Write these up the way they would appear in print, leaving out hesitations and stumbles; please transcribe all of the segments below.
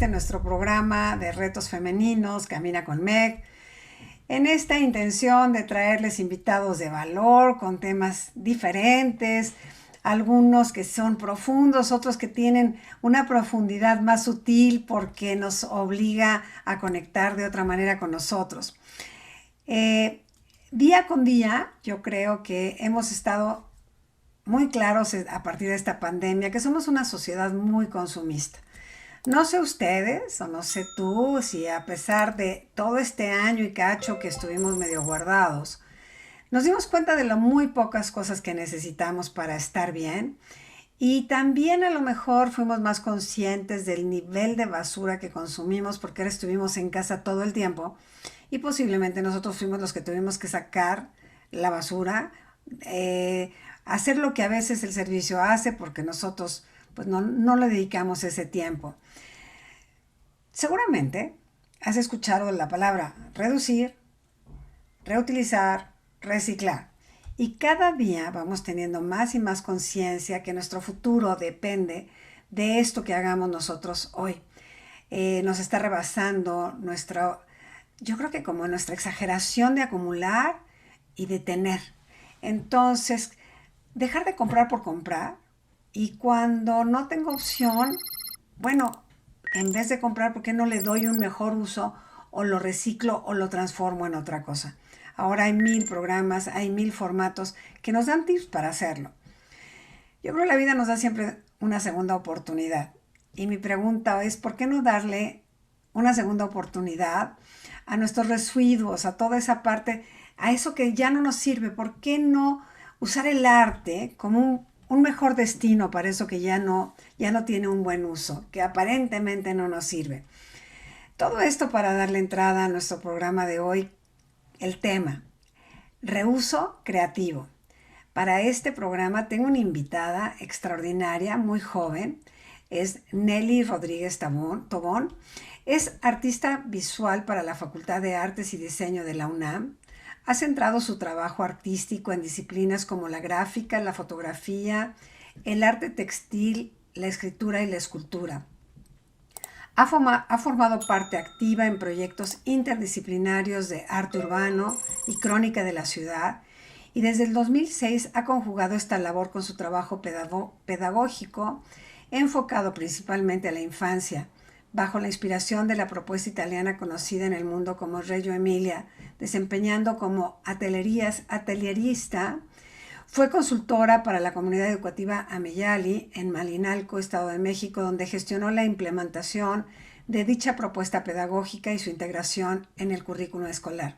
En nuestro programa de retos femeninos, Camina con Meg, en esta intención de traerles invitados de valor con temas diferentes, algunos que son profundos, otros que tienen una profundidad más sutil porque nos obliga a conectar de otra manera con nosotros. Día con día, yo creo que hemos estado muy claros a partir de esta pandemia que somos una sociedad muy consumista. No sé ustedes, o no sé tú, si a pesar de todo este año y cacho que estuvimos medio guardados, nos dimos cuenta de lo muy pocas cosas que necesitamos para estar bien, y también a lo mejor fuimos más conscientes del nivel de basura que consumimos porque ahora estuvimos en casa todo el tiempo y posiblemente nosotros fuimos los que tuvimos que sacar la basura, hacer lo que a veces el servicio hace porque nosotros pues no le dedicamos ese tiempo. Seguramente has escuchado la palabra reducir, reutilizar, reciclar. Y cada día vamos teniendo más y más conciencia que nuestro futuro depende de esto que hagamos nosotros hoy. Nos está rebasando yo creo que como nuestra exageración de acumular y de tener. Entonces, dejar de comprar por comprar, y cuando no tengo opción, bueno, en vez de comprar, ¿por qué no le doy un mejor uso o lo reciclo o lo transformo en otra cosa? Ahora hay 1000 programas, hay 1000 formatos que nos dan tips para hacerlo. Yo creo que la vida nos da siempre una segunda oportunidad. Y mi pregunta es, ¿por qué no darle una segunda oportunidad a nuestros residuos, a toda esa parte, a eso que ya no nos sirve? ¿Por qué no usar el arte como un mejor destino para eso que ya no tiene un buen uso, que aparentemente no nos sirve? Todo esto para darle entrada a nuestro programa de hoy, el tema, reuso creativo. Para este programa tengo una invitada extraordinaria, muy joven, es Nelly Rodríguez Tobón. Es artista visual para la Facultad de Artes y Diseño de la UNAM. Ha centrado su trabajo artístico en disciplinas como la gráfica, la fotografía, el arte textil, la escritura y la escultura. Ha formado parte activa en proyectos interdisciplinarios de arte urbano y crónica de la ciudad, y desde el 2006 ha conjugado esta labor con su trabajo pedagógico enfocado principalmente a la infancia, bajo la inspiración de la propuesta italiana conocida en el mundo como Reggio Emilia, desempeñando como atelierista. Fue consultora para la comunidad educativa Ameyali en Malinalco, Estado de México, donde gestionó la implementación de dicha propuesta pedagógica y su integración en el currículo escolar.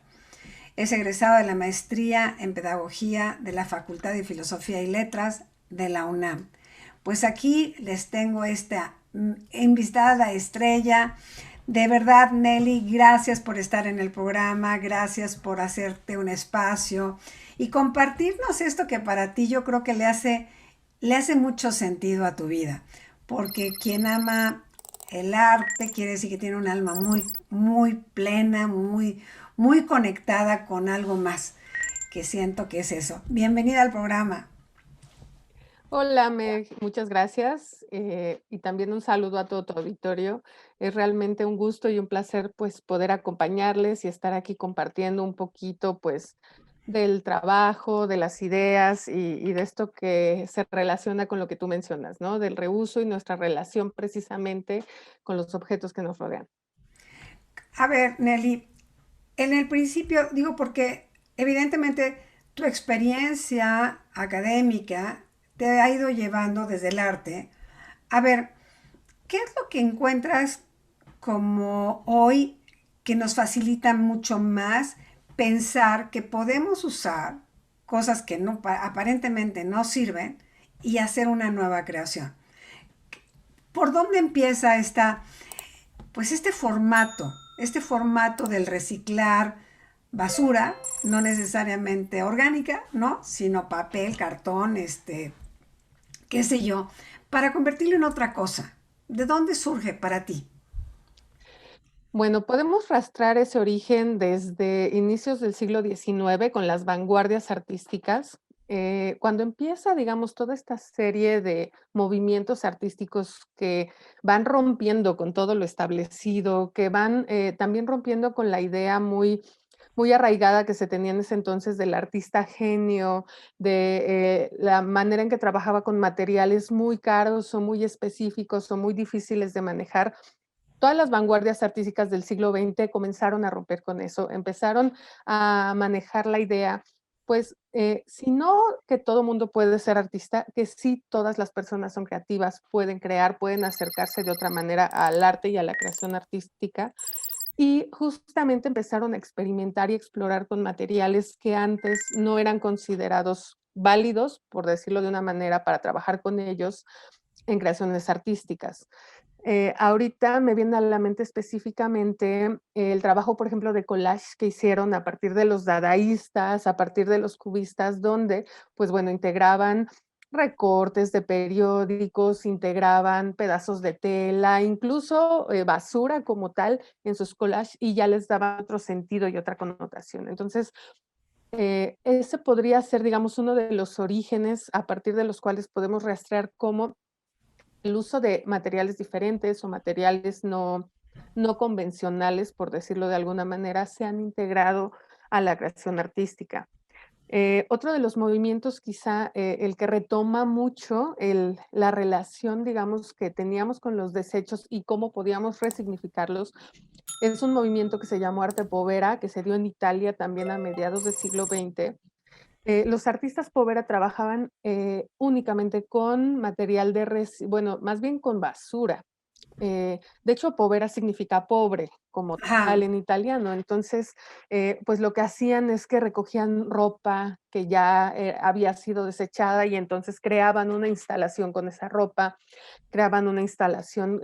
Es egresada de la maestría en pedagogía de la Facultad de Filosofía y Letras de la UNAM. Pues aquí les tengo esta invitada estrella. De verdad, Nelly, gracias por estar en el programa, gracias por hacerte un espacio y compartirnos esto que para ti yo creo que le hace mucho sentido a tu vida, porque quien ama el arte quiere decir que tiene un alma muy, muy plena, muy, muy conectada con algo más, que siento que es eso. Bienvenida al programa. Hola, Meg, muchas gracias, y también un saludo a todo tu auditorio. Es realmente un gusto y un placer, pues, poder acompañarles y estar aquí compartiendo un poquito, pues, del trabajo, de las ideas y de esto que se relaciona con lo que tú mencionas, ¿no? Del reuso y nuestra relación precisamente con los objetos que nos rodean. A ver, Nelly, en el principio, digo porque evidentemente tu experiencia académica te ha ido llevando desde el arte. A ver, ¿qué es lo que encuentras como hoy que nos facilita mucho más pensar que podemos usar cosas que no, aparentemente no sirven y hacer una nueva creación? ¿Por dónde empieza pues este formato del reciclar basura, no necesariamente orgánica, ¿no? Sino papel, cartón, qué sé yo, para convertirlo en otra cosa? ¿De dónde surge para ti? Bueno, podemos rastrear ese origen desde inicios del siglo XIX con las vanguardias artísticas. Cuando empieza, digamos, toda esta serie de movimientos artísticos que van rompiendo con todo lo establecido, que van también rompiendo con la idea muy arraigada que se tenía en ese entonces del artista genio, de la manera en que trabajaba con materiales muy caros o muy específicos o muy difíciles de manejar. Todas las vanguardias artísticas del siglo XX comenzaron a romper con eso, empezaron a manejar la idea, pues, si no que todo mundo puede ser artista, que sí todas las personas son creativas, pueden crear, pueden acercarse de otra manera al arte y a la creación artística. Y justamente empezaron a experimentar y explorar con materiales que antes no eran considerados válidos, por decirlo de una manera, para trabajar con ellos en creaciones artísticas. Ahorita me viene a la mente específicamente el trabajo, por ejemplo, de collage que hicieron a partir de los dadaístas, a partir de los cubistas, donde, pues bueno, integraban recortes de periódicos, integraban pedazos de tela, incluso basura como tal en sus collages y ya les daba otro sentido y otra connotación. Entonces, ese podría ser, digamos, uno de los orígenes a partir de los cuales podemos rastrear cómo el uso de materiales diferentes o materiales no convencionales, por decirlo de alguna manera, se han integrado a la creación artística. Otro de los movimientos, quizá, el que retoma mucho la relación, digamos, que teníamos con los desechos y cómo podíamos resignificarlos, es un movimiento que se llamó Arte Povera, que se dio en Italia también a mediados del siglo XX. Los artistas Povera trabajaban, únicamente con material bueno, más bien con basura. De hecho, povera significa pobre, como Ajá. tal en italiano. Entonces, pues lo que hacían es que recogían ropa que ya, había sido desechada y entonces creaban una instalación con esa ropa, creaban una instalación,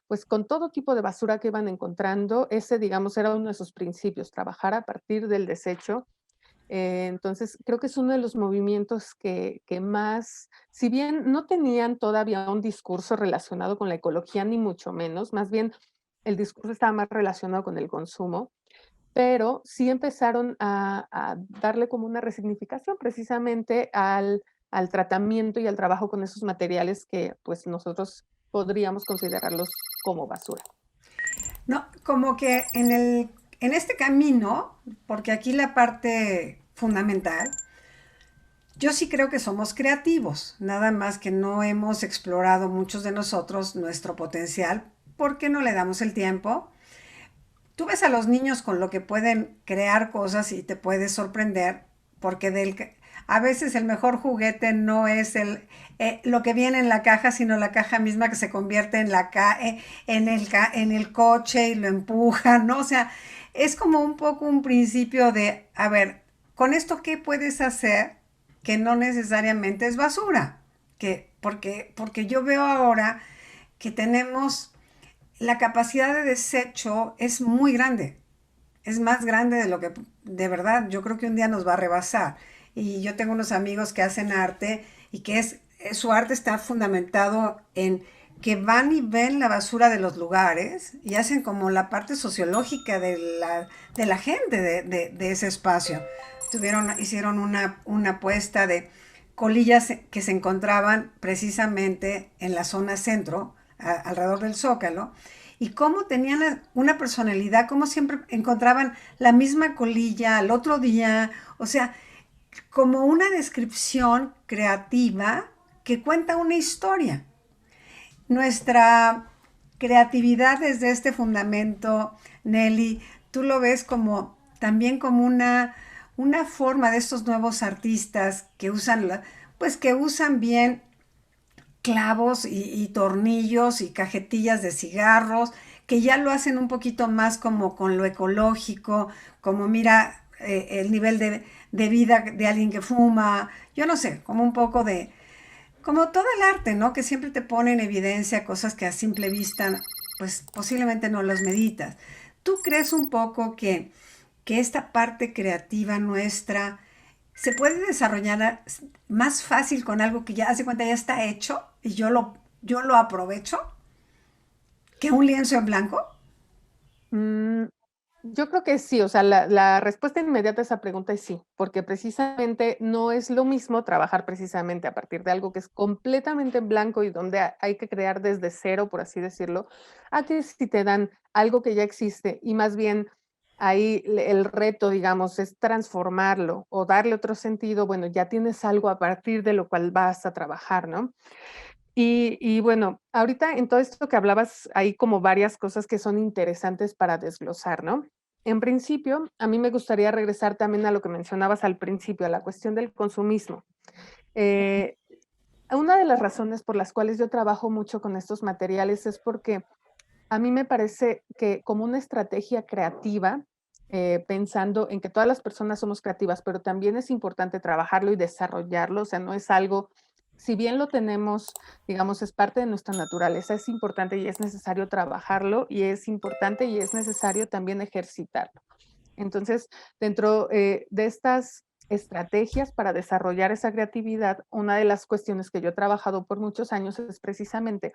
pues con todo tipo de basura que iban encontrando. Ese, digamos, era uno de sus principios, trabajar a partir del desecho. Entonces, creo que es uno de los movimientos que más, si bien no tenían todavía un discurso relacionado con la ecología, ni mucho menos, más bien el discurso estaba más relacionado con el consumo, pero sí empezaron a darle como una resignificación precisamente al tratamiento y al trabajo con esos materiales que, pues, nosotros podríamos considerarlos como basura. No, como que en este camino, porque aquí la parte fundamental, yo sí creo que somos creativos, nada más que no hemos explorado muchos de nosotros nuestro potencial porque no le damos el tiempo. Tú ves a los niños con lo que pueden crear cosas y te puedes sorprender porque a veces el mejor juguete no es lo que viene en la caja, sino la caja misma que se convierte en el coche y lo empuja, ¿no? O sea, es como un poco un principio de, a ver, con esto, ¿qué puedes hacer que no necesariamente es basura? Porque yo veo ahora que tenemos la capacidad de desecho es muy grande. Es más grande de lo que de verdad yo creo que un día nos va a rebasar. Y yo tengo unos amigos que hacen arte y que su arte está fundamentado en que van y ven la basura de los lugares y hacen como la parte sociológica de la gente de ese espacio. Hicieron una apuesta de colillas que se encontraban precisamente en la zona centro, alrededor del Zócalo, y cómo tenían una personalidad, cómo siempre encontraban la misma colilla al otro día, o sea, como una descripción creativa que cuenta una historia. Nuestra creatividad desde este fundamento, Nelly, tú lo ves como también como una forma de estos nuevos artistas que usan, pues que usan bien clavos y tornillos y cajetillas de cigarros, que ya lo hacen un poquito más como con lo ecológico, como mira el nivel de vida de alguien que fuma, yo no sé, como un poco de, como todo el arte, ¿no? Que siempre te pone en evidencia cosas que a simple vista, pues posiblemente no las meditas. ¿Tú crees un poco que esta parte creativa nuestra se puede desarrollar más fácil con algo que ya hace cuenta ya está hecho y yo lo aprovecho que un lienzo en blanco? Mm, yo creo que sí, o sea, la respuesta inmediata a esa pregunta es sí, porque precisamente no es lo mismo trabajar precisamente a partir de algo que es completamente en blanco y donde hay que crear desde cero, por así decirlo, a que si te dan algo que ya existe y más bien ahí el reto, digamos, es transformarlo o darle otro sentido, bueno, ya tienes algo a partir de lo cual vas a trabajar, ¿no? Y bueno, ahorita en todo esto que hablabas, hay como varias cosas que son interesantes para desglosar, ¿no? En principio, a mí me gustaría regresar también a lo que mencionabas al principio, a la cuestión del consumismo. Eh, una de las razones por las cuales yo trabajo mucho con estos materiales es porque a mí me parece que como una estrategia creativa, pensando en que todas las personas somos creativas, pero también es importante trabajarlo y desarrollarlo, o sea, no es algo, si bien lo tenemos, digamos, es parte de nuestra naturaleza, es importante y es necesario trabajarlo y es importante y es necesario también ejercitarlo. Entonces, dentro de estas estrategias para desarrollar esa creatividad, una de las cuestiones que yo he trabajado por muchos años es precisamente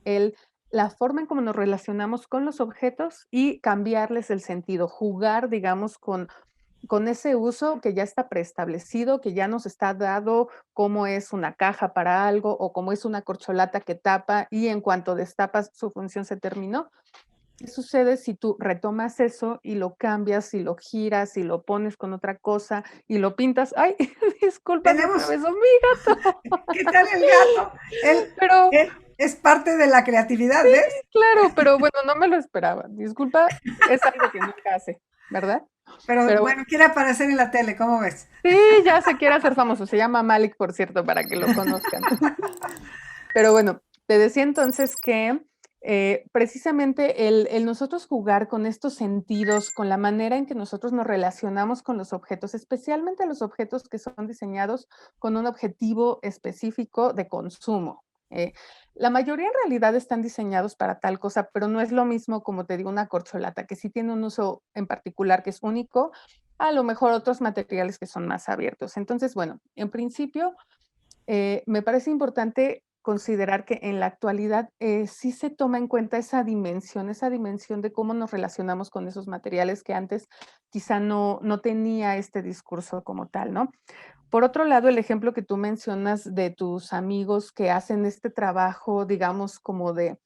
el, la forma en cómo nos relacionamos con los objetos y cambiarles el sentido, jugar, digamos, con ese uso que ya está preestablecido, que ya nos está dado, cómo es una caja para algo o cómo es una corcholata que tapa y en cuanto destapas su función se terminó. ¿Qué sucede si tú retomas eso y lo cambias, y lo giras, y lo pones con otra cosa, y lo pintas? Ay, disculpa, se Tenemos, atravesó mi gato. ¿qué tal el gato? Pero Él es parte de la creatividad, ¿ves? claro, pero bueno, no me lo esperaba. Disculpa, es algo que nunca hace, ¿verdad? Pero Pero bueno, bueno, quiere aparecer en la tele, ¿cómo ves? sí, ya se quiere hacer famoso. Se llama Malik, por cierto, para que lo conozcan. Pero bueno, te decía entonces que precisamente el nosotros jugar con estos sentidos, con la manera en que nosotros nos relacionamos con los objetos, especialmente los objetos que son diseñados con un objetivo específico de consumo. La mayoría en realidad están diseñados para tal cosa, pero no es lo mismo, como te digo, una corcholata, que sí tiene un uso en particular que es único, a lo mejor otros materiales que son más abiertos. Entonces, bueno, en principio, me parece importante considerar que en la actualidad sí se toma en cuenta esa dimensión de cómo nos relacionamos con esos materiales que antes quizá no tenía este discurso como tal, ¿no? Por otro lado, el ejemplo que tú mencionas de tus amigos que hacen este trabajo, digamos, como de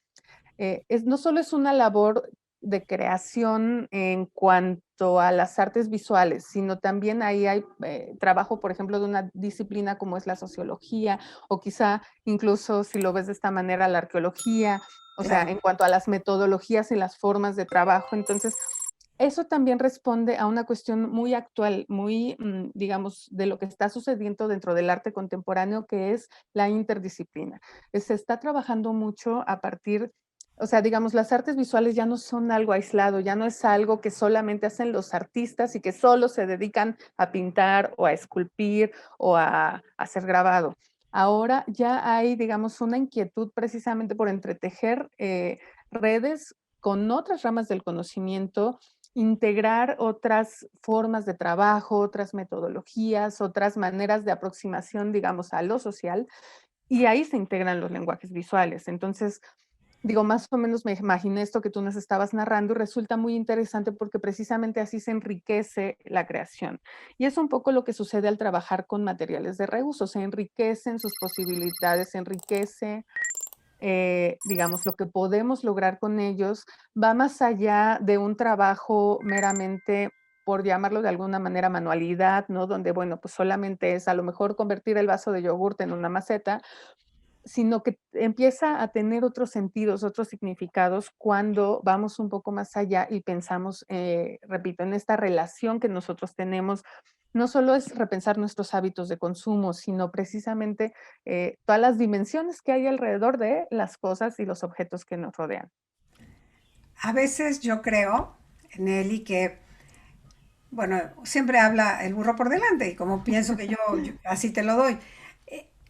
no solo es una labor de creación en cuanto a las artes visuales, sino también ahí hay trabajo, por ejemplo, de una disciplina como es la sociología, o quizá incluso si lo ves de esta manera, la arqueología, o sea, Claro. en cuanto a las metodologías y las formas de trabajo. Entonces, eso también responde a una cuestión muy actual, muy, digamos, de lo que está sucediendo dentro del arte contemporáneo, que es la interdisciplina. Se está trabajando mucho a partir, o sea, digamos, las artes visuales ya no son algo aislado, ya no es algo que solamente hacen los artistas y que solo se dedican a pintar o a esculpir o a hacer grabado. Ahora ya hay, digamos, una inquietud precisamente por entretejer redes con otras ramas del conocimiento, integrar otras formas de trabajo, otras metodologías, otras maneras de aproximación, digamos, a lo social, y ahí se integran los lenguajes visuales. Entonces, Digo, más o menos me imaginé esto que tú nos estabas narrando y resulta muy interesante porque precisamente así se enriquece la creación. Y es un poco lo que sucede al trabajar con materiales de reuso, se enriquecen sus posibilidades, se enriquece, digamos, lo que podemos lograr con ellos, va más allá de un trabajo meramente, por llamarlo de alguna manera, manualidad, ¿no? Donde, bueno, pues solamente es a lo mejor convertir el vaso de yogurt en una maceta, sino que empieza a tener otros sentidos, otros significados cuando vamos un poco más allá y pensamos, repito, en esta relación que nosotros tenemos. No solo es repensar nuestros hábitos de consumo, sino precisamente todas las dimensiones que hay alrededor de las cosas y los objetos que nos rodean. A veces yo creo, Nelly, que, bueno, siempre habla el burro por delante y como pienso que yo así te lo doy.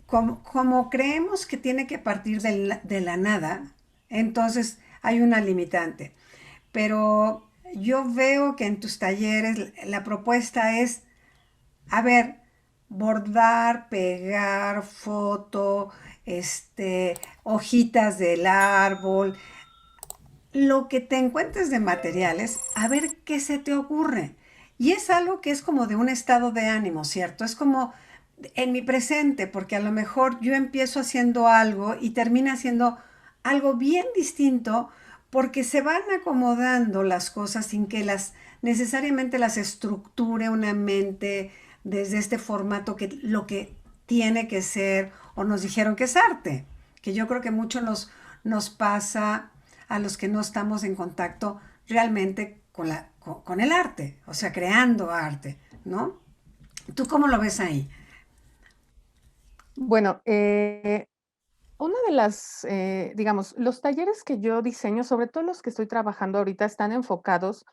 Como creemos que tiene que partir de la nada, entonces hay una limitante. Pero yo veo que en tus talleres la propuesta es, a ver, bordar, pegar, foto, hojitas del árbol, lo que te encuentres de materiales, a ver qué se te ocurre. Y es algo que es como de un estado de ánimo, ¿cierto? Es como en mi presente, porque a lo mejor yo empiezo haciendo algo y termina haciendo algo bien distinto porque se van acomodando las cosas sin que las necesariamente las estructure una mente desde este formato que lo que tiene que ser o nos dijeron que es arte, que yo creo que mucho nos pasa a los que no estamos en contacto realmente con el arte, o sea, creando arte, ¿no? ¿Tú cómo lo ves ahí? Bueno, una de las, digamos, los talleres que yo diseño, sobre todo los que estoy trabajando ahorita, están enfocados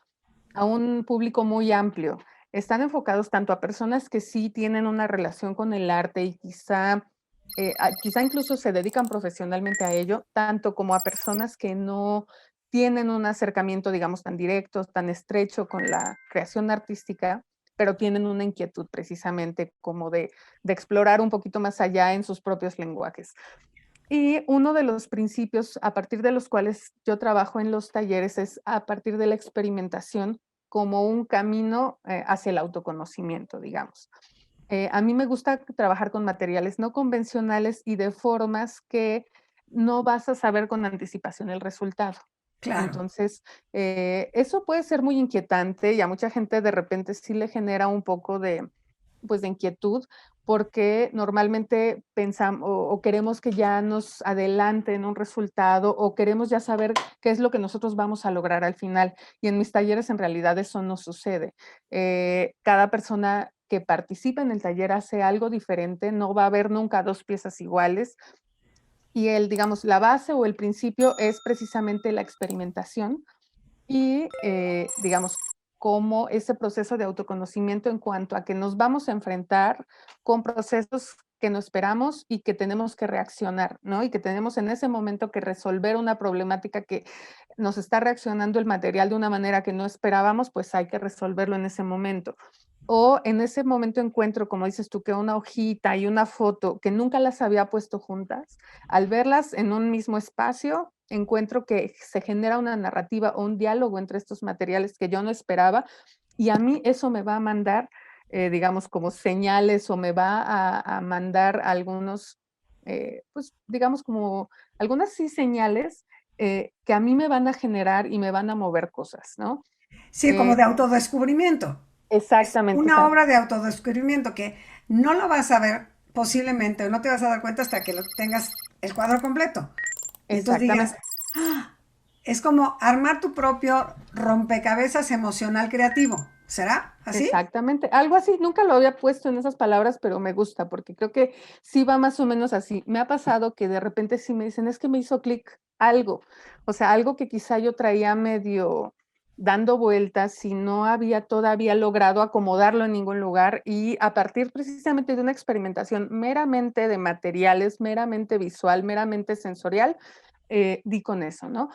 a un público muy amplio. Están enfocados tanto a personas que sí tienen una relación con el arte y quizá incluso se dedican profesionalmente a ello, tanto como a personas que no tienen un acercamiento, digamos, tan directo, tan estrecho con la creación artística, pero tienen una inquietud precisamente como de explorar un poquito más allá en sus propios lenguajes. Y uno de los principios a partir de los cuales yo trabajo en los talleres es a partir de la experimentación como un camino hacia el autoconocimiento, digamos. A mí me gusta trabajar con materiales no convencionales y de formas que no vas a saber con anticipación el resultado. Claro. Entonces, eso puede ser muy inquietante y a mucha gente de repente sí le genera un poco de, pues, de inquietud, porque normalmente pensamos o queremos que ya nos adelanten un resultado o queremos ya saber qué es lo que nosotros vamos a lograr al final. Y en mis talleres en realidad eso no sucede. Cada persona que participa en el taller hace algo diferente, no va a haber nunca dos piezas iguales. Y digamos, la base o el principio es precisamente la experimentación y, digamos, cómo ese proceso de autoconocimiento en cuanto a que nos vamos a enfrentar con procesos que no esperamos y que tenemos que reaccionar, ¿no? Y que tenemos en ese momento que resolver una problemática que nos está reaccionando el material de una manera que no esperábamos, pues hay que resolverlo en ese momento. O en ese momento encuentro, como dices tú, que una hojita y una foto que nunca las había puesto juntas, al verlas en un mismo espacio, encuentro que se genera una narrativa o un diálogo entre estos materiales que yo no esperaba, y a mí eso me va a mandar, digamos, como señales o me va a mandar algunos, pues, digamos, como algunas sí señales que a mí me van a generar y me van a mover cosas, ¿no? Sí, como Eh, de autodescubrimiento. Es exactamente, o una sea, obra de autodescubrimiento que no lo vas a ver posiblemente o no te vas a dar cuenta hasta que lo tengas el cuadro completo. Y entonces digas, exactamente. "Ah", es como armar tu propio rompecabezas emocional creativo. ¿Será así? Exactamente, algo así, nunca lo había puesto en esas palabras, pero me gusta, porque creo que sí va más o menos así. Me ha pasado que de repente sí me dicen: "Es que me hizo clic algo", o sea, algo que quizá yo traía medio dando vueltas y no había todavía logrado acomodarlo en ningún lugar, y a partir precisamente de una experimentación meramente de materiales, meramente visual, meramente sensorial, di con eso, ¿no?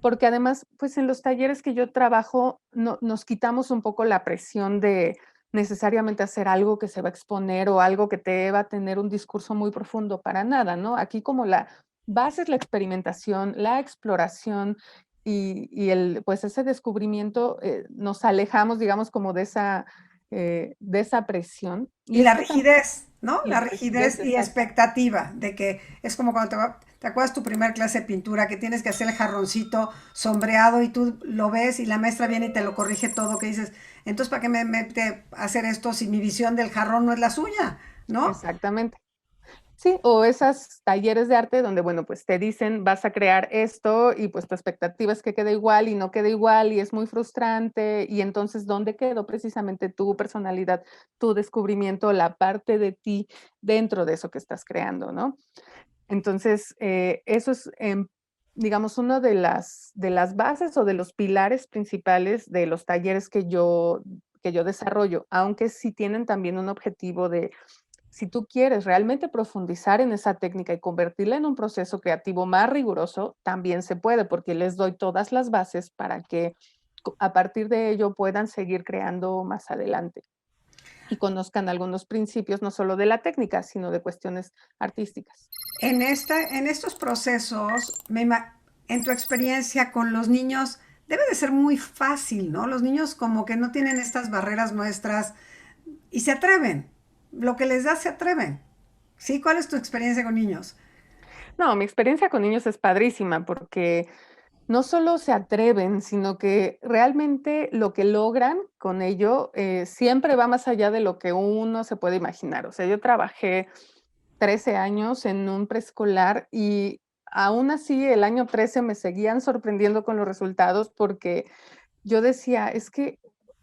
Porque además, pues, en los talleres que yo trabajo, nos quitamos un poco la presión de necesariamente hacer algo que se va a exponer o algo que te va a tener un discurso muy profundo, para nada, ¿no? Aquí como bases la experimentación, la exploración pues ese descubrimiento, nos alejamos, digamos, como de esa presión. Y Y la esto también, rigidez, ¿no? y La la rigidez, rigidez y exacto. expectativa de que es como cuando te acuerdas tu primer clase de pintura, que tienes que hacer el jarroncito sombreado y tú lo ves y la maestra viene y te lo corrige todo, que dices, entonces ¿para qué me mete a hacer esto si mi visión del jarrón no es la suya? ¿No? Exactamente. Sí, o esas talleres de arte donde, bueno, pues te dicen, vas a crear esto y pues tu expectativa es que quede igual y no quede igual y es muy frustrante. Y entonces, ¿dónde quedó precisamente tu personalidad, tu descubrimiento, la parte de ti dentro de eso que estás creando, ¿no? Entonces, eso es, digamos, una de las bases o de los pilares principales de los talleres que yo desarrollo, aunque sí tienen también un objetivo de si tú quieres realmente profundizar en esa técnica y convertirla en un proceso creativo más riguroso, también se puede, porque les doy todas las bases para que a partir de ello puedan seguir creando más adelante y conozcan algunos principios, no solo de la técnica, sino de cuestiones artísticas. En estos procesos, en tu experiencia con los niños, debe de ser muy fácil, ¿no? Los niños como que no tienen estas barreras nuestras y se atreven. Lo que les da se atreven. ¿Sí? ¿Cuál es tu experiencia con niños? No, mi experiencia con niños es padrísima porque no solo se atreven, sino que realmente lo que logran con ello, siempre va más allá de lo que uno se puede imaginar. O sea, yo trabajé 13 años en un preescolar y aún así el año 13 me seguían sorprendiendo con los resultados porque yo decía, es que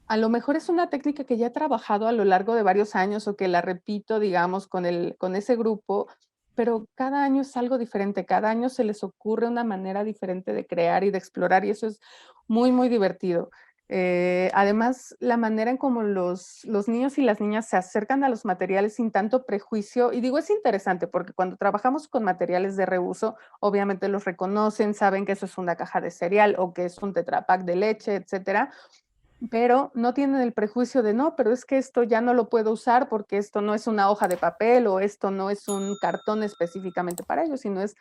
a lo mejor es una técnica que ya he trabajado a lo largo de varios años o que la repito, digamos, con ese grupo, pero cada año es algo diferente, cada año se les ocurre una manera diferente de crear y de explorar y eso es muy, muy divertido. Además, la manera en cómo los niños y las niñas se acercan a los materiales sin tanto prejuicio, y digo, es interesante porque cuando trabajamos con materiales de reuso, obviamente los reconocen, saben que eso es una caja de cereal o que es un Tetra Pak de leche, etcétera, pero no tienen el prejuicio de no, pero es que esto ya no lo puedo usar porque esto no es una hoja de papel o esto no es un cartón específicamente para ellos, sino es,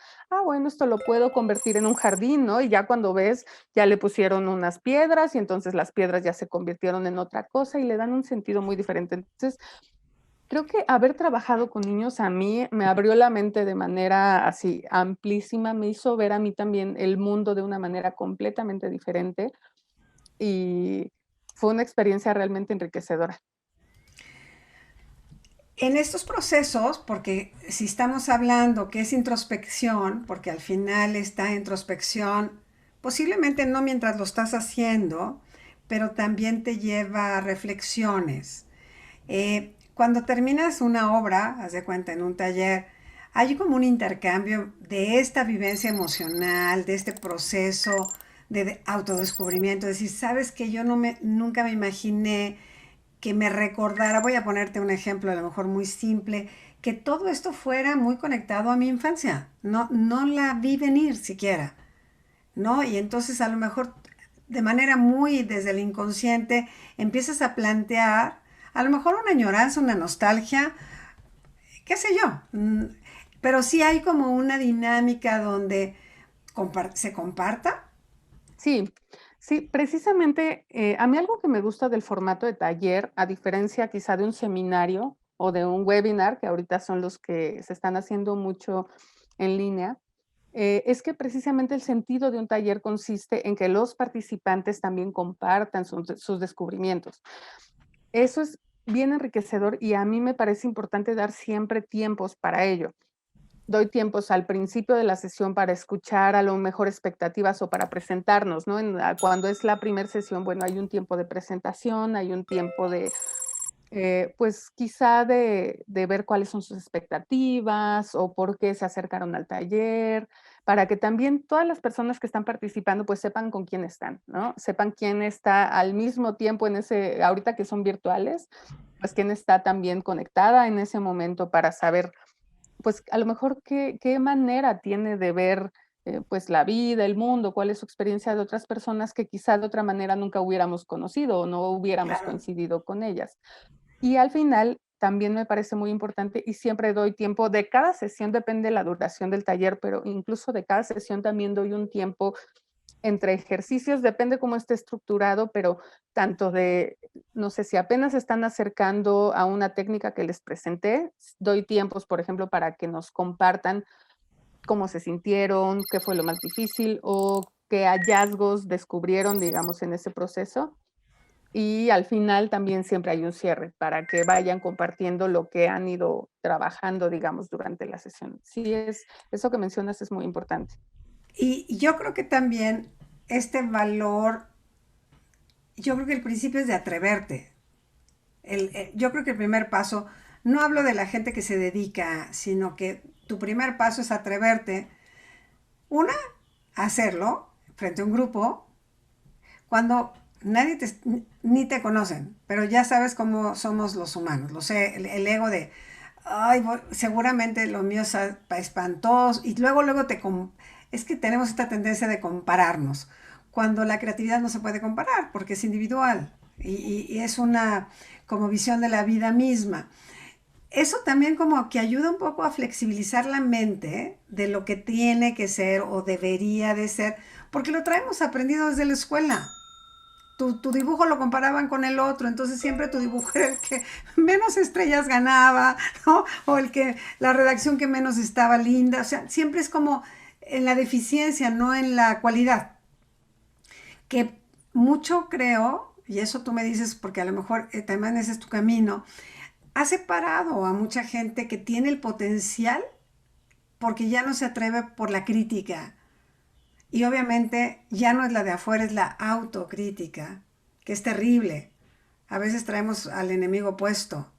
bueno, esto lo puedo convertir en un jardín, ¿no? Y ya cuando ves, ya le pusieron unas piedras y entonces las piedras ya se convirtieron en otra cosa y le dan un sentido muy diferente. Entonces, creo que haber trabajado con niños a mí me abrió la mente de manera así amplísima, me hizo ver a mí también el mundo de una manera completamente diferente y fue una experiencia realmente enriquecedora. En estos procesos, porque si estamos hablando que es introspección, porque al final esta introspección, posiblemente no mientras lo estás haciendo, pero también te lleva a reflexiones. Cuando terminas una obra, haz de cuenta en un taller, hay como un intercambio de esta vivencia emocional, de este proceso de autodescubrimiento, es decir, sabes que yo nunca me imaginé que me recordara, voy a ponerte un ejemplo a lo mejor muy simple, que todo esto fuera muy conectado a mi infancia. No, no la vi venir siquiera, ¿no? Y entonces a lo mejor de manera muy desde el inconsciente empiezas a plantear a lo mejor una añoranza, una nostalgia, qué sé yo. Pero sí hay como una dinámica donde se comparta. Sí, sí, precisamente, a mí algo que me gusta del formato de taller, a diferencia quizá de un seminario o de un webinar, que ahorita son los que se están haciendo mucho en línea, es que precisamente el sentido de un taller consiste en que los participantes también compartan sus descubrimientos. Eso es bien enriquecedor y a mí me parece importante dar siempre tiempos para ello. Doy tiempos al principio de la sesión para escuchar a lo mejor expectativas o para presentarnos, ¿no? Cuando es la primera sesión, bueno, hay un tiempo de presentación, hay un tiempo de, pues quizá de ver cuáles son sus expectativas o por qué se acercaron al taller, para que también todas las personas que están participando pues sepan con quién están, ¿no? Sepan quién está al mismo tiempo en ahorita que son virtuales, pues quién está también conectada en ese momento para saber pues, a lo mejor, ¿qué manera tiene de ver, pues, la vida, el mundo? ¿Cuál es su experiencia de otras personas que quizá de otra manera nunca hubiéramos conocido o no hubiéramos Claro. coincidido con ellas? Y al final, también me parece muy importante y siempre doy tiempo de cada sesión, depende la duración del taller, pero incluso de cada sesión también doy un tiempo entre ejercicios, depende cómo esté estructurado, pero tanto de, no sé, si apenas están acercando a una técnica que les presenté, doy tiempos, por ejemplo, para que nos compartan cómo se sintieron, qué fue lo más difícil o qué hallazgos descubrieron, digamos, en ese proceso. Y al final también siempre hay un cierre para que vayan compartiendo lo que han ido trabajando, digamos, durante la sesión. Sí, eso que mencionas es muy importante. Y yo creo que también este valor, yo creo que el principio es de atreverte. Yo creo que el primer paso, no hablo de la gente que se dedica, sino que tu primer paso es atreverte, una, a hacerlo frente a un grupo, cuando nadie te, ni te conocen, pero ya sabes cómo somos los humanos, lo sé, el ego de, ay, seguramente lo mío es espantoso, y luego es que tenemos esta tendencia de compararnos, cuando la creatividad no se puede comparar, porque es individual, y es una como visión de la vida misma. Eso también como que ayuda un poco a flexibilizar la mente de lo que tiene que ser o debería de ser, porque lo traemos aprendido desde la escuela. Tu dibujo lo comparaban con el otro, entonces siempre tu dibujo era el que menos estrellas ganaba, ¿no? O el que la redacción que menos estaba linda, o sea, siempre es como en la deficiencia, no en la cualidad. Que mucho creo, y eso tú me dices porque a lo mejor también ese es tu camino, ha separado a mucha gente que tiene el potencial porque ya no se atreve por la crítica. Y obviamente ya no es la de afuera, es la autocrítica, que es terrible. A veces traemos al enemigo opuesto,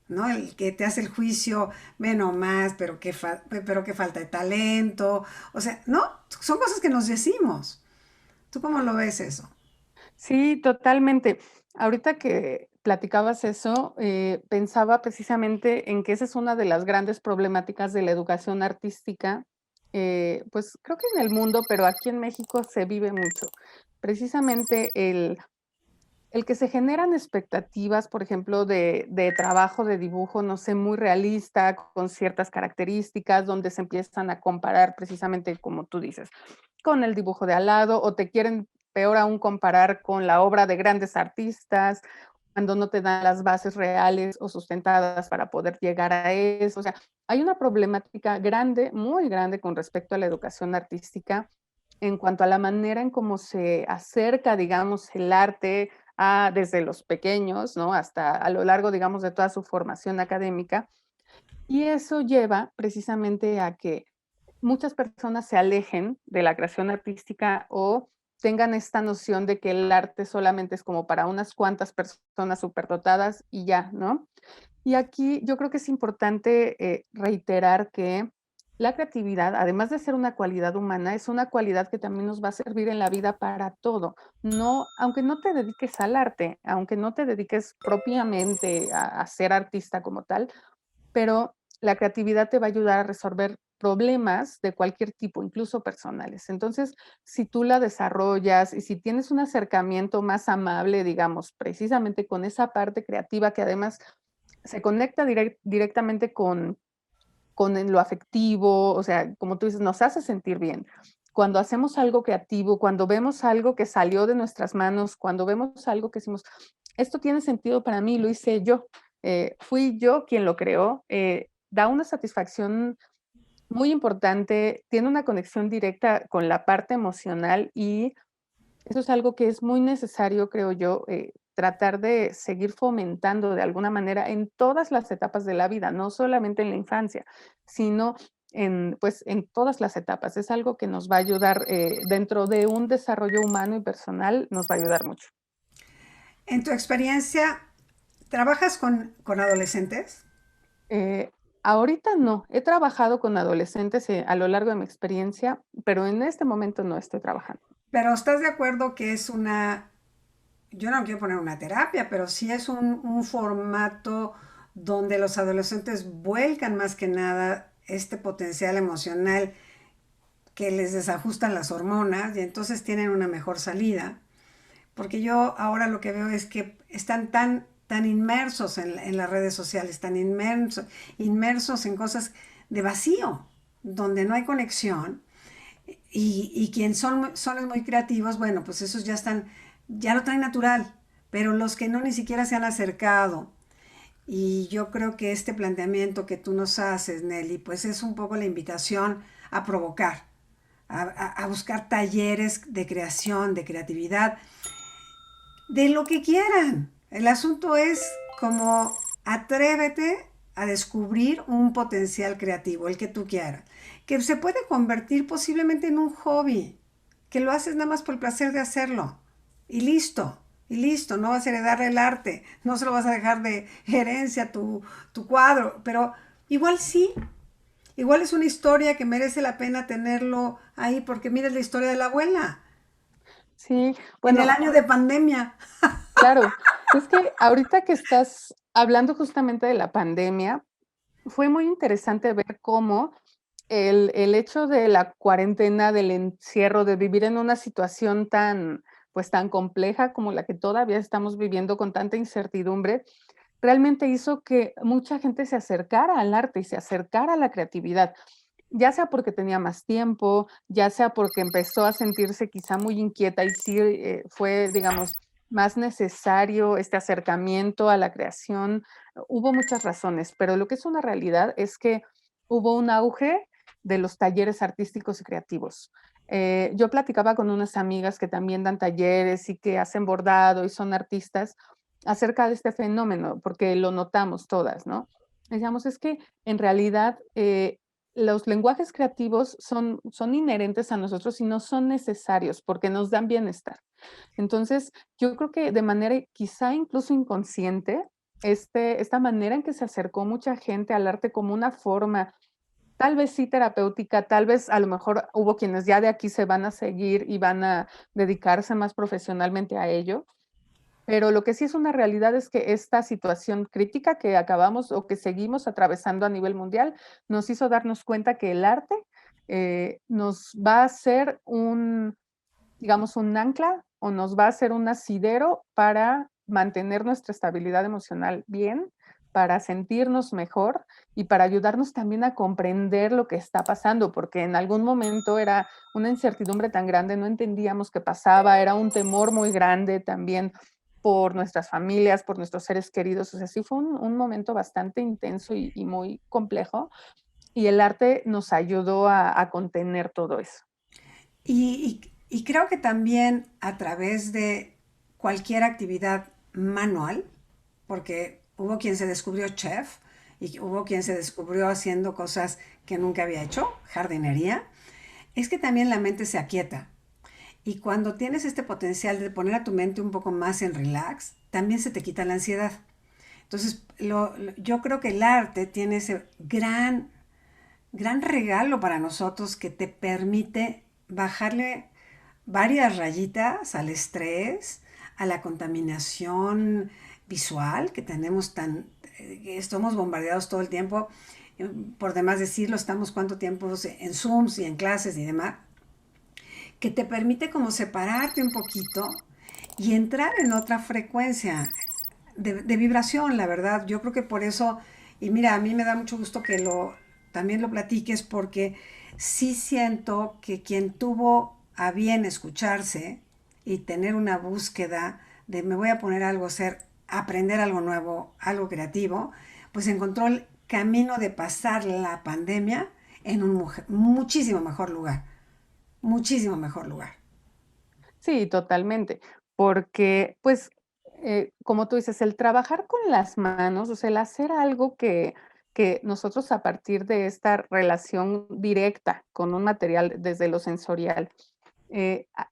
¿no? El que te hace el juicio, menos más, pero que falta de talento. O sea, no, son cosas que nos decimos. ¿Tú cómo lo ves eso? Sí, totalmente. Ahorita que platicabas eso, pensaba precisamente en que esa es una de las grandes problemáticas de la educación artística, pues creo que en el mundo, pero aquí en México se vive mucho. Precisamente el que se generan expectativas, por ejemplo, de trabajo de dibujo, no sé, muy realista, con ciertas características, donde se empiezan a comparar precisamente como tú dices, con el dibujo de al lado, o te quieren, peor aún, comparar con la obra de grandes artistas, cuando no te dan las bases reales o sustentadas para poder llegar a eso. O sea, hay una problemática grande, muy grande con respecto a la educación artística en cuanto a la manera en cómo se acerca, digamos, el arte desde los pequeños, ¿no? Hasta a lo largo, digamos, de toda su formación académica. Y eso lleva precisamente a que muchas personas se alejen de la creación artística o tengan esta noción de que el arte solamente es como para unas cuantas personas superdotadas y ya, ¿no? Y aquí yo creo que es importante reiterar que la creatividad, además de ser una cualidad humana, es una cualidad que también nos va a servir en la vida para todo. No, aunque no te dediques al arte, aunque no te dediques propiamente a ser artista como tal, pero la creatividad te va a ayudar a resolver problemas de cualquier tipo, incluso personales. Entonces, si tú la desarrollas y si tienes un acercamiento más amable, digamos, precisamente con esa parte creativa que además se conecta directamente con lo afectivo, o sea, como tú dices, nos hace sentir bien. Cuando hacemos algo creativo, cuando vemos algo que salió de nuestras manos, cuando vemos algo que decimos, esto tiene sentido para mí, lo hice yo, fui yo quien lo creó, da una satisfacción muy importante, tiene una conexión directa con la parte emocional y eso es algo que es muy necesario, creo yo, tratar de seguir fomentando de alguna manera en todas las etapas de la vida, no solamente en la infancia, sino en, pues, en todas las etapas. Es algo que nos va a ayudar dentro de un desarrollo humano y personal, nos va a ayudar mucho. En tu experiencia, ¿trabajas con adolescentes? Eh, ahorita no, he trabajado con adolescentes a lo largo de mi experiencia, pero en este momento no estoy trabajando. Pero ¿estás de acuerdo que es una, yo no quiero poner una terapia, pero sí es un formato donde los adolescentes vuelcan más que nada este potencial emocional que les desajustan las hormonas y entonces tienen una mejor salida? Porque yo ahora lo que veo es que están tan inmersos en las redes sociales, tan inmersos en cosas de vacío, donde no hay conexión. Y quienes son muy creativos, bueno, pues esos ya están, ya lo traen natural, pero los que no ni siquiera se han acercado. Y yo creo que este planteamiento que tú nos haces, Nelly, pues es un poco la invitación a provocar, a buscar talleres de creación, de creatividad, de lo que quieran. El asunto es como atrévete a descubrir un potencial creativo, el que tú quieras, que se puede convertir posiblemente en un hobby, que lo haces nada más por el placer de hacerlo. Y listo, no vas a heredar el arte, no se lo vas a dejar de herencia tu cuadro, pero igual sí, igual es una historia que merece la pena tenerlo ahí, porque mira la historia de la abuela, Sí, en el bueno, año de pandemia. claro. Es que ahorita que estás hablando justamente de la pandemia, fue muy interesante ver cómo el hecho de la cuarentena, del encierro, de vivir en una situación tan, pues, tan compleja como la que todavía estamos viviendo con tanta incertidumbre, realmente hizo que mucha gente se acercara al arte y se acercara a la creatividad, ya sea porque tenía más tiempo, ya sea porque empezó a sentirse quizá muy inquieta y sí, fue, digamos, más necesario este acercamiento a la creación. Hubo muchas razones, pero lo que es una realidad es que hubo un auge de los talleres artísticos y creativos. Yo platicaba con unas amigas que también dan talleres y que hacen bordado y son artistas acerca de este fenómeno, porque lo notamos todas, ¿no? Decíamos, es que en realidad los lenguajes creativos son inherentes a nosotros y no son necesarios porque nos dan bienestar. Entonces, yo creo que de manera quizá incluso inconsciente, esta manera en que se acercó mucha gente al arte como una forma, tal vez sí terapéutica, tal vez a lo mejor hubo quienes ya de aquí se van a seguir y van a dedicarse más profesionalmente a ello, pero lo que sí es una realidad es que esta situación crítica que acabamos o que seguimos atravesando a nivel mundial nos hizo darnos cuenta que el arte nos va a ser un, digamos, un ancla o nos va a ser un asidero para mantener nuestra estabilidad emocional bien, para sentirnos mejor y para ayudarnos también a comprender lo que está pasando, porque en algún momento era una incertidumbre tan grande, no entendíamos qué pasaba, era un temor muy grande también por nuestras familias, por nuestros seres queridos. O sea, sí fue un momento bastante intenso y muy complejo, y el arte nos ayudó a contener todo eso. Y creo que también a través de cualquier actividad manual, porque hubo quien se descubrió chef y hubo quien se descubrió haciendo cosas que nunca había hecho, jardinería, es que también la mente se aquieta. Y cuando tienes este potencial de poner a tu mente un poco más en relax, también se te quita la ansiedad. Entonces, yo creo que el arte tiene ese gran regalo para nosotros que te permite bajarle varias rayitas al estrés, a la contaminación visual que tenemos estamos bombardeados todo el tiempo, por demás decirlo, estamos cuánto tiempo en Zooms y en clases y demás, que te permite como separarte un poquito y entrar en otra frecuencia de vibración, la verdad. Yo creo que por eso, y mira, a mí me da mucho gusto que también lo platiques porque sí siento que quien tuvo a bien escucharse y tener una búsqueda de me voy a poner algo a hacer, aprender algo nuevo, algo creativo, pues encontró el camino de pasar la pandemia en un muchísimo mejor lugar, muchísimo mejor lugar. Sí, totalmente, porque, pues, como tú dices, el trabajar con las manos, o sea, el hacer algo que nosotros a partir de esta relación directa con un material desde lo sensorial,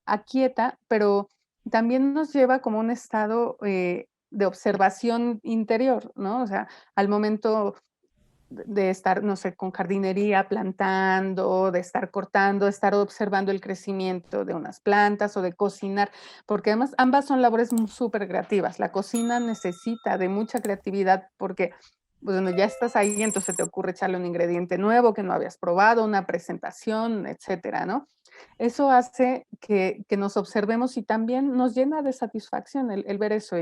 aquieta, pero también nos lleva como a un estado, de observación interior, ¿no? O sea, al momento de estar, no sé, con jardinería, plantando, de estar cortando, de estar observando el crecimiento de unas plantas o de cocinar, porque además ambas son labores súper creativas. La cocina necesita de mucha creatividad porque, bueno, ya estás ahí, entonces te ocurre echarle un ingrediente nuevo que no habías probado, una presentación, etcétera, ¿no? Eso hace que nos observemos y también nos llena de satisfacción el ver eso.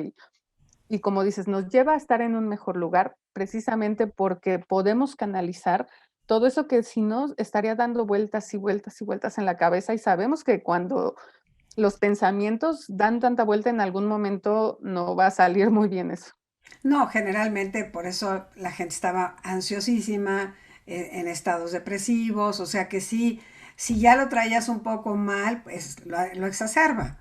Y como dices, nos lleva a estar en un mejor lugar, precisamente porque podemos canalizar todo eso que si no estaría dando vueltas y vueltas y vueltas en la cabeza, y sabemos que cuando los pensamientos dan tanta vuelta, en algún momento no va a salir muy bien eso. No, generalmente por eso la gente estaba ansiosísima, en estados depresivos, o sea que sí, si ya lo traías un poco mal, pues lo exacerba.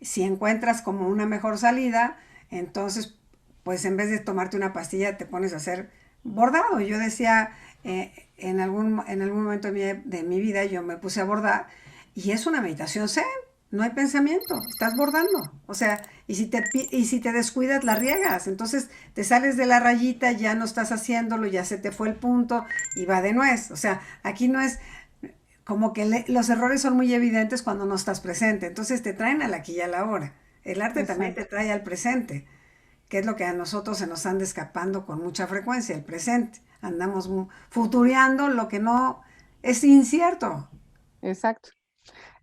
Si encuentras como una mejor salida, entonces, pues en vez de tomarte una pastilla, te pones a hacer bordado. Yo decía, en algún momento de mi vida, yo me puse a bordar y es una meditación zen. No hay pensamiento, estás bordando. O sea, y si te descuidas, la riegas. Entonces te sales de la rayita, ya no estás haciéndolo, ya se te fue el punto y va de nuez. O sea, aquí no es como que los errores son muy evidentes cuando no estás presente. Entonces te traen al aquí y a la hora. El arte también te Exacto. trae al presente, que es lo que a nosotros se nos anda escapando con mucha frecuencia, el presente. Andamos futureando lo que no es incierto. Exacto.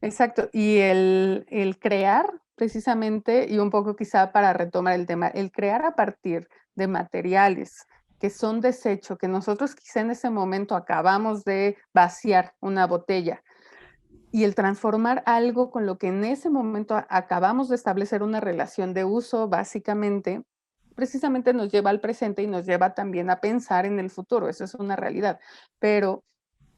Exacto. Y el crear precisamente, y un poco quizá para retomar el tema, el crear a partir de materiales que son desecho, que nosotros quizá en ese momento acabamos de vaciar una botella, y el transformar algo con lo que en ese momento acabamos de establecer una relación de uso, básicamente, precisamente nos lleva al presente y nos lleva también a pensar en el futuro, eso es una realidad. Pero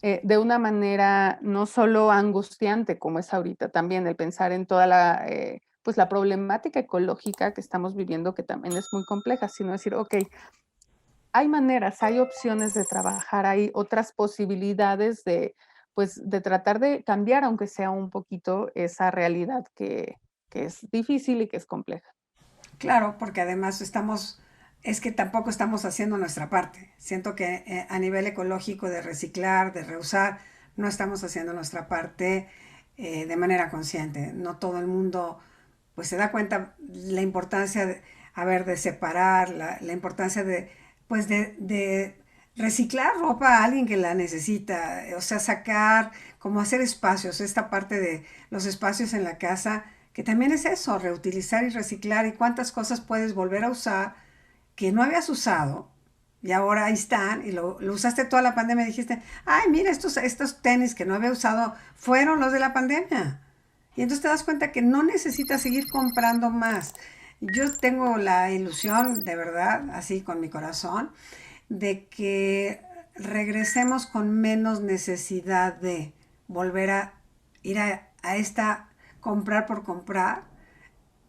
de una manera no solo angustiante como es ahorita, también el pensar en toda la, pues la problemática ecológica que estamos viviendo, que también es muy compleja, sino decir, ok, hay maneras, hay opciones de trabajar, hay otras posibilidades de, pues, de tratar de cambiar, aunque sea un poquito, esa realidad que es difícil y que es compleja. Claro, porque además es que tampoco estamos haciendo nuestra parte. Siento que a nivel ecológico de reciclar, de reusar, no estamos haciendo nuestra parte de manera consciente. No todo el mundo pues se da cuenta la importancia de, a ver, de separar, la importancia de, pues de reciclar ropa a alguien que la necesita, o sea, sacar, como hacer espacios, esta parte de los espacios en la casa, que también es eso, reutilizar y reciclar y cuántas cosas puedes volver a usar que no habías usado y ahora ahí están y lo usaste toda la pandemia y dijiste, ay, mira, estos tenis que no había usado fueron los de la pandemia. Y entonces te das cuenta que no necesitas seguir comprando más. Yo tengo la ilusión, de verdad, así con mi corazón, de que regresemos con menos necesidad de volver a ir a esta comprar por comprar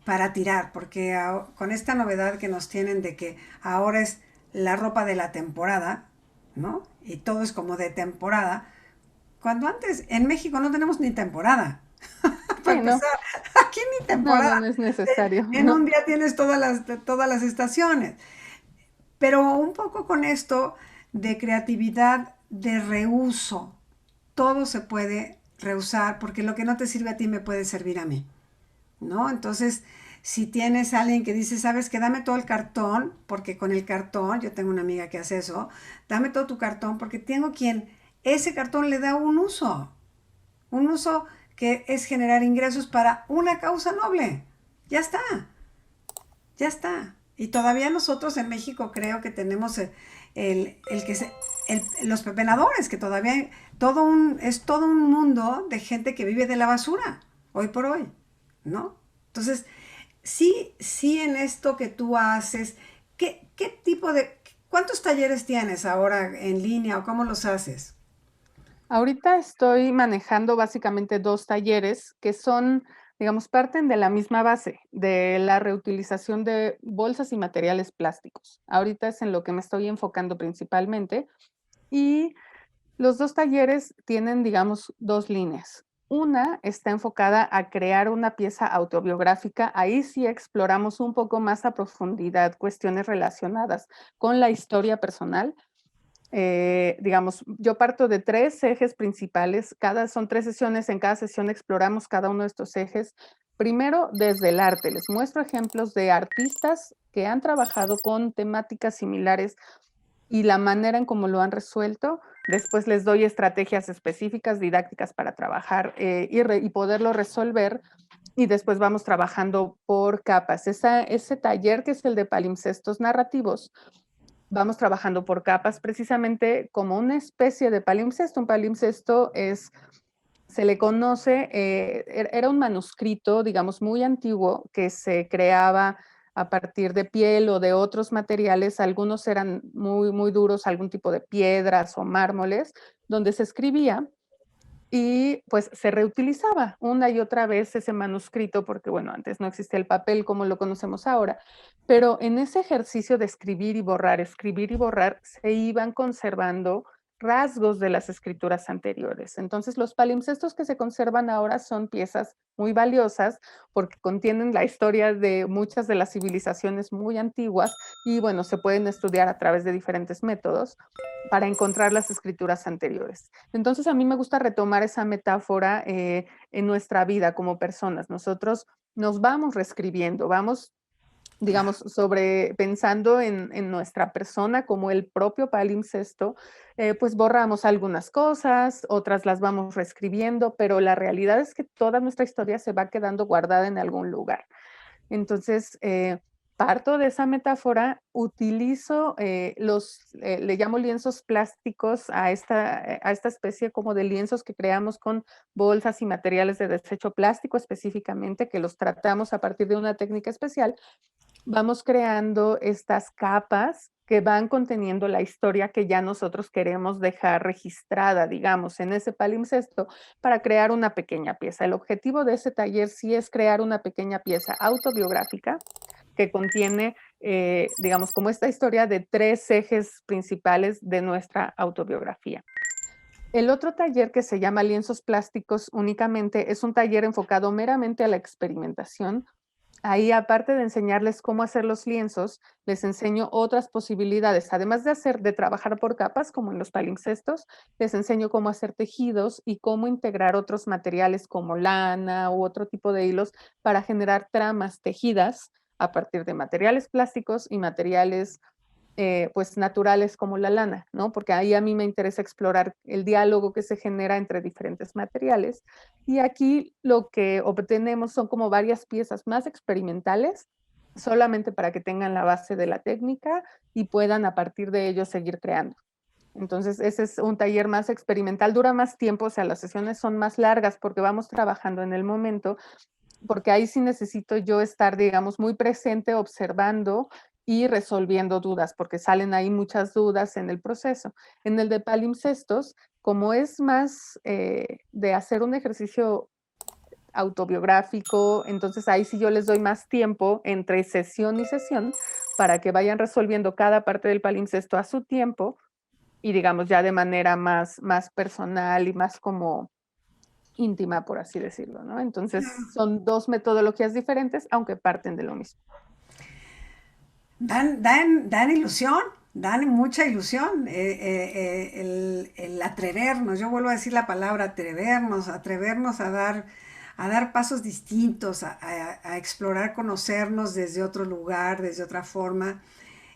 para tirar, porque con esta novedad que nos tienen de que ahora es la ropa de la temporada, ¿no? Y todo es como de temporada, cuando antes en México no tenemos ni temporada. Para Sí, no, empezar, aquí ni no, temporada. no, no es necesario. En un día tienes todas las estaciones. Pero un poco con esto de creatividad, de reuso. Todo se puede reusar porque lo que no te sirve a ti me puede servir a mí, ¿no? Entonces, si tienes a alguien que dice, sabes que dame todo el cartón, porque con el cartón, yo tengo una amiga que hace eso, dame todo tu cartón porque tengo quien ese cartón le da un uso que es generar ingresos para una causa noble. Ya está, ya está. Y todavía nosotros en México creo que tenemos el que se, los pepenadores, que todavía es todo un mundo de gente que vive de la basura, hoy por hoy, ¿no? Entonces, sí, sí en esto que tú haces, qué tipo de, cuántos talleres tienes ahora en línea o cómo los haces? Ahorita estoy manejando básicamente 2 talleres que son, digamos, parten de la misma base, de la reutilización de bolsas y materiales plásticos. Ahorita es en lo que me estoy enfocando principalmente, y los 2 talleres tienen, digamos, 2 líneas. Una está enfocada a crear una pieza autobiográfica. Ahí sí exploramos un poco más a profundidad cuestiones relacionadas con la historia personal. Digamos, yo parto de 3 ejes principales, son 3 sesiones, en cada sesión exploramos cada uno de estos ejes. Primero, desde el arte, les muestro ejemplos de artistas que han trabajado con temáticas similares y la manera en cómo lo han resuelto. Después les doy estrategias específicas, didácticas para trabajar y poderlo resolver. y después vamos trabajando por capas. Ese taller que es el de palimpsestos narrativos, vamos trabajando por capas precisamente como una especie de palimpsesto. Un palimpsesto se le conoce, era un manuscrito, digamos, muy antiguo que se creaba a partir de piel o de otros materiales. Algunos eran muy, muy duros, algún tipo de piedras o mármoles, donde se escribía y pues se reutilizaba una y otra vez ese manuscrito, porque bueno, antes no existía el papel como lo conocemos ahora, pero en ese ejercicio de escribir y borrar, se iban conservando rasgos de las escrituras anteriores. Entonces, los palimpsestos que se conservan ahora son piezas muy valiosas porque contienen la historia de muchas de las civilizaciones muy antiguas y bueno, se pueden estudiar a través de diferentes métodos para encontrar las escrituras anteriores. Entonces, a mí me gusta retomar esa metáfora en nuestra vida como personas. Nosotros nos vamos reescribiendo, vamos, digamos, pensando en nuestra persona como el propio palimpsesto, pues borramos algunas cosas, otras las vamos reescribiendo, pero la realidad es que toda nuestra historia se va quedando guardada en algún lugar. Entonces, parto de esa metáfora, utilizo le llamo lienzos plásticos a esta especie como de lienzos que creamos con bolsas y materiales de desecho plástico específicamente, que los tratamos a partir de una técnica especial. Vamos creando estas capas que van conteniendo la historia que ya nosotros queremos dejar registrada, digamos, en ese palimpsesto para crear una pequeña pieza. El objetivo de ese taller sí es crear una pequeña pieza autobiográfica que contiene, digamos, como esta historia de 3 ejes principales de nuestra autobiografía. El otro taller, que se llama Lienzos Plásticos únicamente, es un taller enfocado meramente a la experimentación. Ahí, aparte de enseñarles cómo hacer los lienzos, les enseño otras posibilidades. Además de trabajar por capas, como en los palimpsestos, les enseño cómo hacer tejidos y cómo integrar otros materiales como lana u otro tipo de hilos para generar tramas tejidas a partir de materiales plásticos y materiales pues naturales como la lana, ¿no? Porque ahí a mí me interesa explorar el diálogo que se genera entre diferentes materiales. Y aquí lo que obtenemos son como varias piezas más experimentales, solamente para que tengan la base de la técnica y puedan a partir de ello seguir creando. Entonces, ese es un taller más experimental, dura más tiempo, o sea, las sesiones son más largas porque vamos trabajando en el momento, porque ahí sí necesito yo estar, digamos, muy presente, observando y resolviendo dudas, porque salen ahí muchas dudas en el proceso. En el de palimpsestos, como es más de hacer un ejercicio autobiográfico, entonces ahí sí yo les doy más tiempo entre sesión y sesión para que vayan resolviendo cada parte del palimpsesto a su tiempo y digamos ya de manera más personal y más como íntima, por así decirlo, ¿no? Entonces, son 2 metodologías diferentes, aunque parten de lo mismo. Dan ilusión, dan mucha ilusión el atrevernos, yo vuelvo a decir la palabra atrevernos a dar pasos distintos, a explorar, conocernos desde otro lugar, desde otra forma,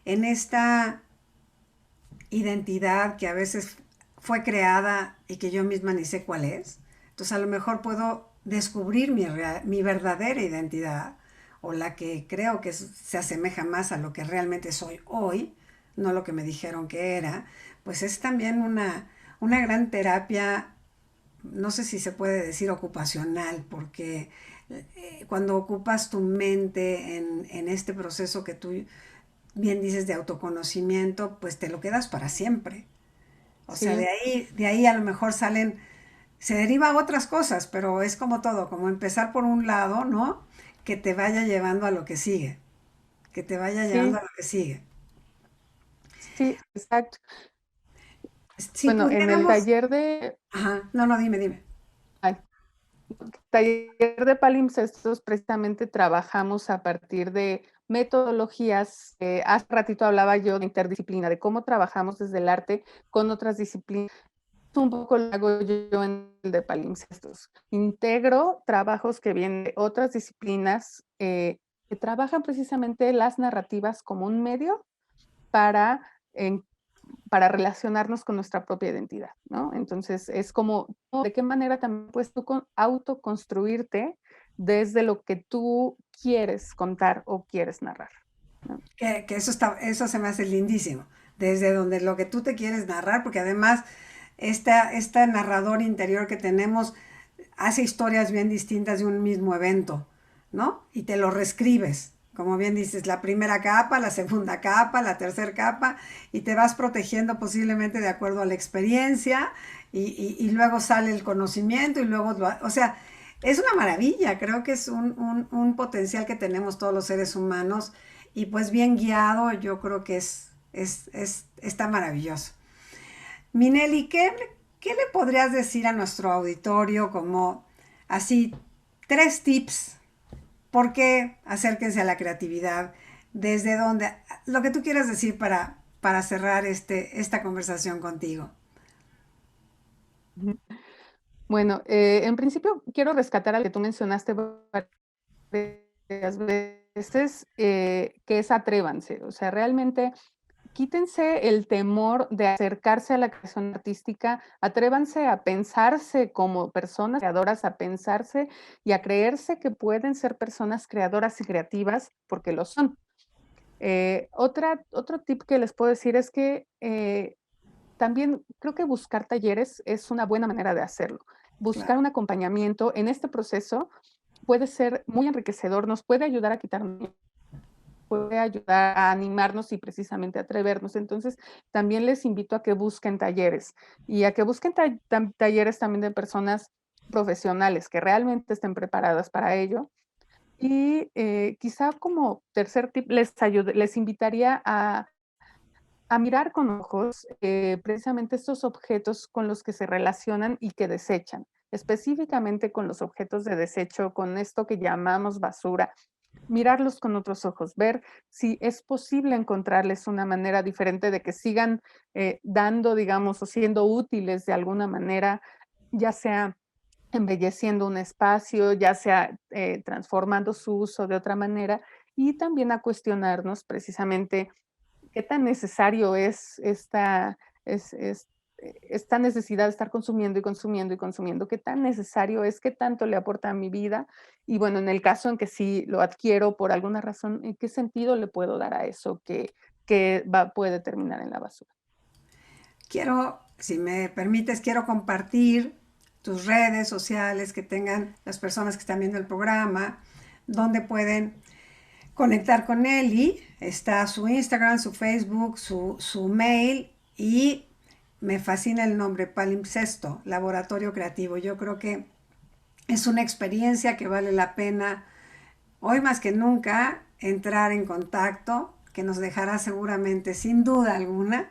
en esta identidad que a veces fue creada y que yo misma ni sé cuál es. Entonces a lo mejor puedo descubrir mi verdadera identidad o la que creo que se asemeja más a lo que realmente soy hoy, no lo que me dijeron que era, pues es también una gran terapia, no sé si se puede decir ocupacional, porque cuando ocupas tu mente en este proceso que tú bien dices de autoconocimiento, pues te lo quedas para siempre. O sea, Sí, de ahí a lo mejor salen, se deriva otras cosas, pero es como todo, como empezar por un lado, ¿no? Que te vaya llevando a lo que sigue, que te vaya llevando sí, a lo que sigue. sí, exacto. Si Bueno, en el pudiéramos, taller de ajá, no, no, dime, dime. ay, taller de palimpsestos, precisamente trabajamos a partir de metodologías, hace ratito hablaba yo de interdisciplina, de cómo trabajamos desde el arte con otras disciplinas. Un poco lo hago yo en el de palimpsestos. Integro trabajos que vienen de otras disciplinas, que trabajan precisamente las narrativas como un medio para, en para relacionarnos con nuestra propia identidad, ¿no? Entonces, es como, ¿de qué manera también puedes tú autoconstruirte desde lo que tú quieres contar o quieres narrar, ¿no? Que eso se me hace lindísimo. Desde donde lo que tú te quieres narrar, porque además este narrador interior que tenemos hace historias bien distintas de un mismo evento, ¿no? Y te lo reescribes. Como bien dices, la primera capa, la segunda capa, la tercera capa, y te vas protegiendo posiblemente de acuerdo a la experiencia, y luego sale el conocimiento, y luego, o sea, es una maravilla, creo que es un potencial que tenemos todos los seres humanos, y pues bien guiado, yo creo que está maravilloso. Minelli, ¿qué le podrías decir a nuestro auditorio como así 3 tips? ¿Por qué acérquense a la creatividad? ¿Desde dónde? Lo que tú quieras decir para cerrar esta conversación contigo. Ujú. Bueno, en principio quiero rescatar al que tú mencionaste varias veces, que es atrévanse. O sea, realmente quítense el temor de acercarse a la creación artística, atrévanse a pensarse como personas creadoras, a pensarse y a creerse que pueden ser personas creadoras y creativas, porque lo son. Otro tip que les puedo decir es que también creo que buscar talleres es una buena manera de hacerlo. Buscar Claro. un acompañamiento en este proceso puede ser muy enriquecedor, nos puede ayudar a quitar miedo, puede ayudar a animarnos y precisamente atrevernos. Entonces, también les invito a que busquen talleres y a que busquen talleres también de personas profesionales que realmente estén preparadas para ello. Y quizá como tercer tip les invitaría a mirar con ojos precisamente estos objetos con los que se relacionan y que desechan, específicamente con los objetos de desecho, con esto que llamamos basura, mirarlos con otros ojos, ver si es posible encontrarles una manera diferente de que sigan dando, digamos, o siendo útiles de alguna manera, ya sea embelleciendo un espacio, ya sea transformando su uso de otra manera, y también a cuestionarnos precisamente qué tan necesario es esta necesidad de estar consumiendo y consumiendo y consumiendo, qué tan necesario es, qué tanto le aporta a mi vida. Y bueno, en el caso en que sí lo adquiero por alguna razón, ¿en qué sentido le puedo dar a eso que puede terminar en la basura? Si me permites, quiero compartir tus redes sociales que tengan las personas que están viendo el programa, donde pueden conectar con Eli. Está su Instagram, su Facebook, su mail, y me fascina el nombre, Palimpsesto, Laboratorio Creativo. Yo creo que es una experiencia que vale la pena hoy más que nunca entrar en contacto, que nos dejará seguramente, sin duda alguna,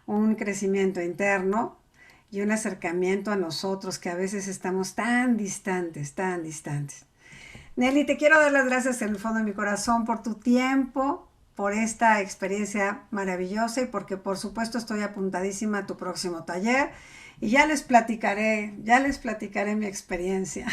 un crecimiento interno y un acercamiento a nosotros que a veces estamos tan distantes, tan distantes. Nelly, te quiero dar las gracias en el fondo de mi corazón por tu tiempo, por esta experiencia maravillosa, y porque por supuesto estoy apuntadísima a tu próximo taller, y ya les platicaré mi experiencia.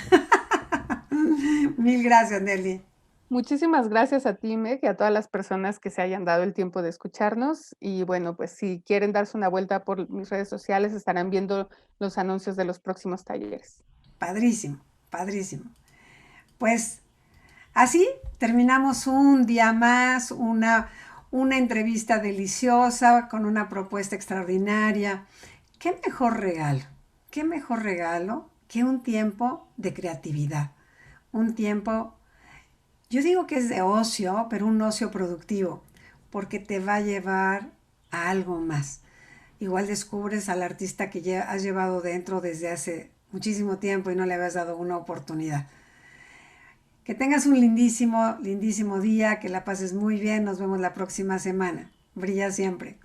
Mil gracias, Nelly. Muchísimas gracias a ti, Meg, y a todas las personas que se hayan dado el tiempo de escucharnos. Y bueno, pues si quieren darse una vuelta por mis redes sociales, estarán viendo los anuncios de los próximos talleres. Padrísimo, padrísimo. Pues así terminamos un día más, una entrevista deliciosa con una propuesta extraordinaria. Qué mejor regalo que un tiempo de creatividad, un tiempo, yo digo que es de ocio, pero un ocio productivo, porque te va a llevar a algo más. Igual descubres al artista que ya has llevado dentro desde hace muchísimo tiempo y no le habías dado una oportunidad. Que tengas un lindísimo, lindísimo día, que la pases muy bien, nos vemos la próxima semana. Brilla siempre.